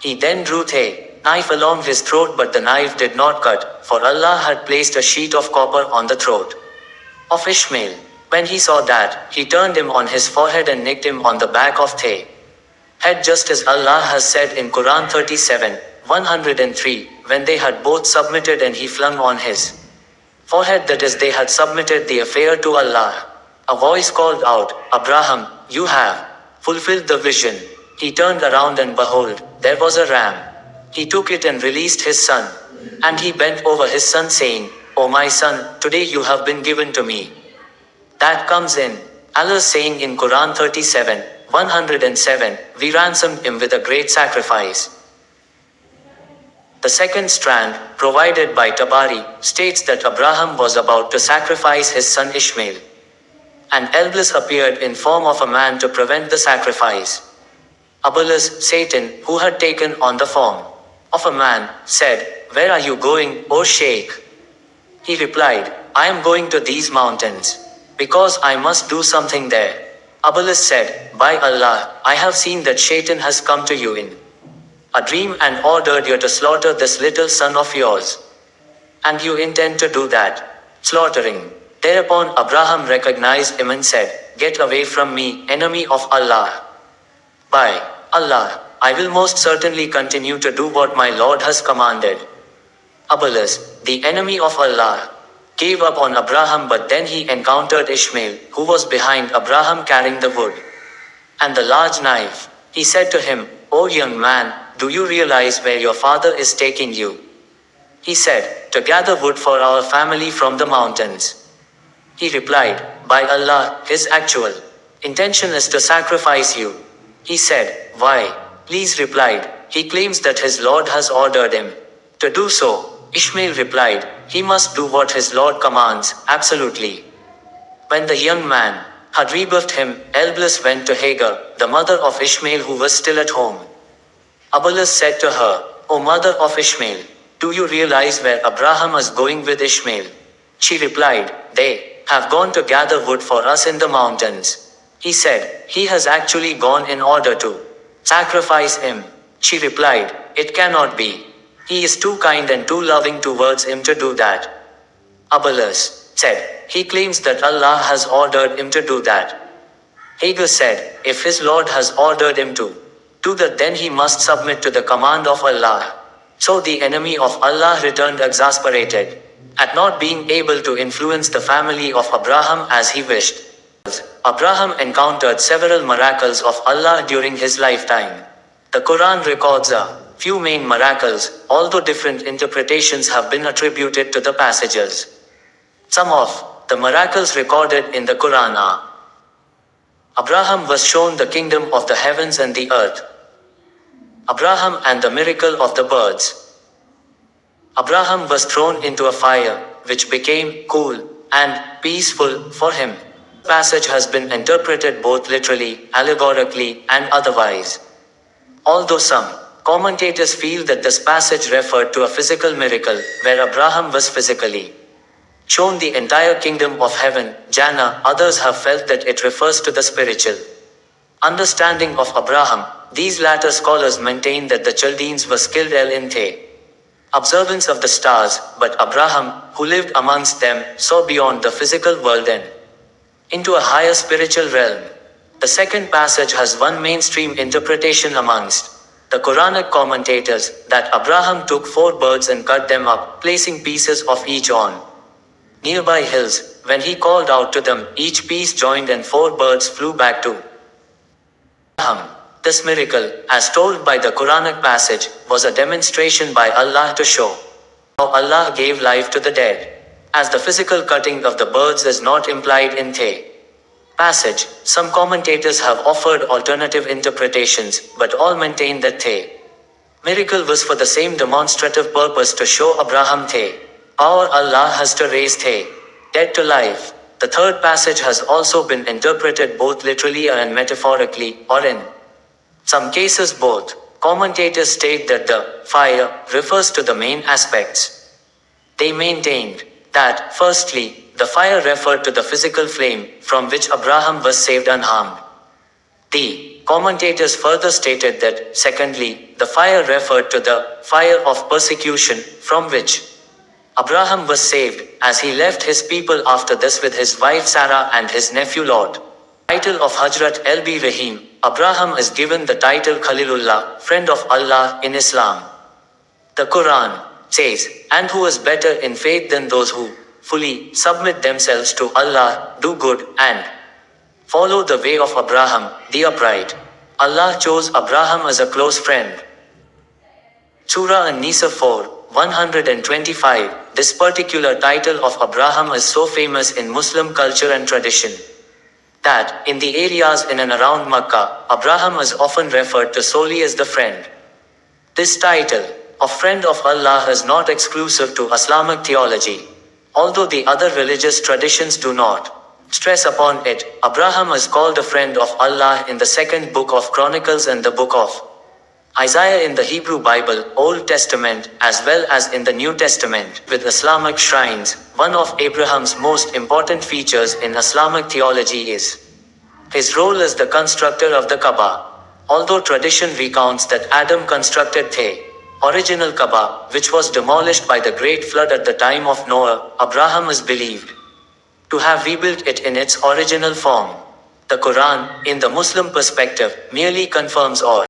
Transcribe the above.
He then drew the knife along his throat, but the knife did not cut, for Allah had placed a sheet of copper on the throat of Ishmael. When he saw that, he turned him on his forehead and nicked him on the back of the head, just as Allah has said in Quran 37:103, when they had both submitted and he flung on his forehead, that is, they had submitted the affair to Allah. A voice called out, Abraham, you have fulfilled the vision. He turned around and behold, there was a ram. He took it and released his son. And he bent over his son saying, O my son, today you have been given to me. That comes in Allah's saying in Quran 37:107, we ransomed him with a great sacrifice. The second strand, provided by Tabari, states that Abraham was about to sacrifice his son Ishmael. An Iblis appeared in form of a man to prevent the sacrifice. Iblis, Satan, who had taken on the form of a man, said, Where are you going, O Sheikh? He replied, I am going to these mountains, because I must do something there. Iblis said, By Allah, I have seen that Satan has come to you in a dream and ordered you to slaughter this little son of yours. And you intend to do that slaughtering. Thereupon Abraham recognized him and said, Get away from me, enemy of Allah. By Allah, I will most certainly continue to do what my Lord has commanded. Iblis, the enemy of Allah, gave up on Abraham, but then he encountered Ishmael, who was behind Abraham carrying the wood and the large knife. He said to him, O young man, do you realize where your father is taking you? He said, To gather wood for our family from the mountains. He replied, By Allah, his actual intention is to sacrifice you. He said, Why? Please replied, He claims that his Lord has ordered him to do so. Ishmael replied, He must do what his Lord commands, absolutely. When the young man had rebuffed him, Iblis went to Hagar, the mother of Ishmael, who was still at home. Iblis said to her, O mother of Ishmael, do you realize where Abraham is going with Ishmael? She replied, They have gone to gather wood for us in the mountains. He said, He has actually gone in order to sacrifice him. She replied, It cannot be. He is too kind and too loving towards him to do that. Iblis said, He claims that Allah has ordered him to do that. Hagar said, If his Lord has ordered him to do that, then he must submit to the command of Allah. So the enemy of Allah returned exasperated at not being able to influence the family of Abraham as he wished. Abraham encountered several miracles of Allah during his lifetime. The Quran records a few main miracles, although different interpretations have been attributed to the passages. Some of the miracles recorded in the Quran are: Abraham was shown the kingdom of the heavens and the earth. Abraham and the miracle of the birds. Abraham was thrown into a fire, which became cool and peaceful for him. The passage has been interpreted both literally, allegorically, and otherwise. Although some commentators feel that this passage referred to a physical miracle, where Abraham was physically shown the entire kingdom of heaven, Jannah, others have felt that it refers to the spiritual understanding of Abraham. These latter scholars maintain that the Chaldeans were skilled in the observance of the stars, but Abraham, who lived amongst them, saw beyond the physical world and into a higher spiritual realm. The second passage has one mainstream interpretation amongst the Quranic commentators, that Abraham took 4 birds and cut them up, placing pieces of each on nearby hills. When he called out to them, each piece joined and 4 birds flew back to Abraham. This miracle, as told by the Quranic passage, was a demonstration by Allah to show how Allah gave life to the dead. As the physical cutting of the birds is not implied in the passage, some commentators have offered alternative interpretations, but all maintain that the miracle was for the same demonstrative purpose, to show Abraham the power Allah has to raise the dead to life. The third passage has also been interpreted both literally and metaphorically, or in some cases both. Commentators state that the fire refers to the main aspects. They maintained that, firstly, the fire referred to the physical flame, from which Abraham was saved unharmed. The commentators further stated that, secondly, the fire referred to the fire of persecution, from which Abraham was saved, as he left his people after this with his wife Sarah and his nephew Lot. Title of Hajrath Ibrahim. Abraham is given the title Khalilullah, friend of Allah, in Islam. The Quran says, and who is better in faith than those who fully submit themselves to Allah, do good, and follow the way of Abraham, the upright. Allah chose Abraham as a close friend. Surah An-Nisa 4, 125. This particular title of Abraham is so famous in Muslim culture and tradition that, in the areas in and around Makkah, Abraham is often referred to solely as the friend. This title of friend of Allah is not exclusive to Islamic theology. Although the other religious traditions do not stress upon it, Abraham is called a friend of Allah in the second book of Chronicles and the book of Isaiah in the Hebrew Bible, Old Testament, as well as in the New Testament. With Islamic shrines, one of Abraham's most important features in Islamic theology is his role as the constructor of the Kaaba. Although tradition recounts that Adam constructed the original Kaaba, which was demolished by the great flood at the time of Noah, Abraham is believed to have rebuilt it in its original form. The Quran, in the Muslim perspective, merely confirms or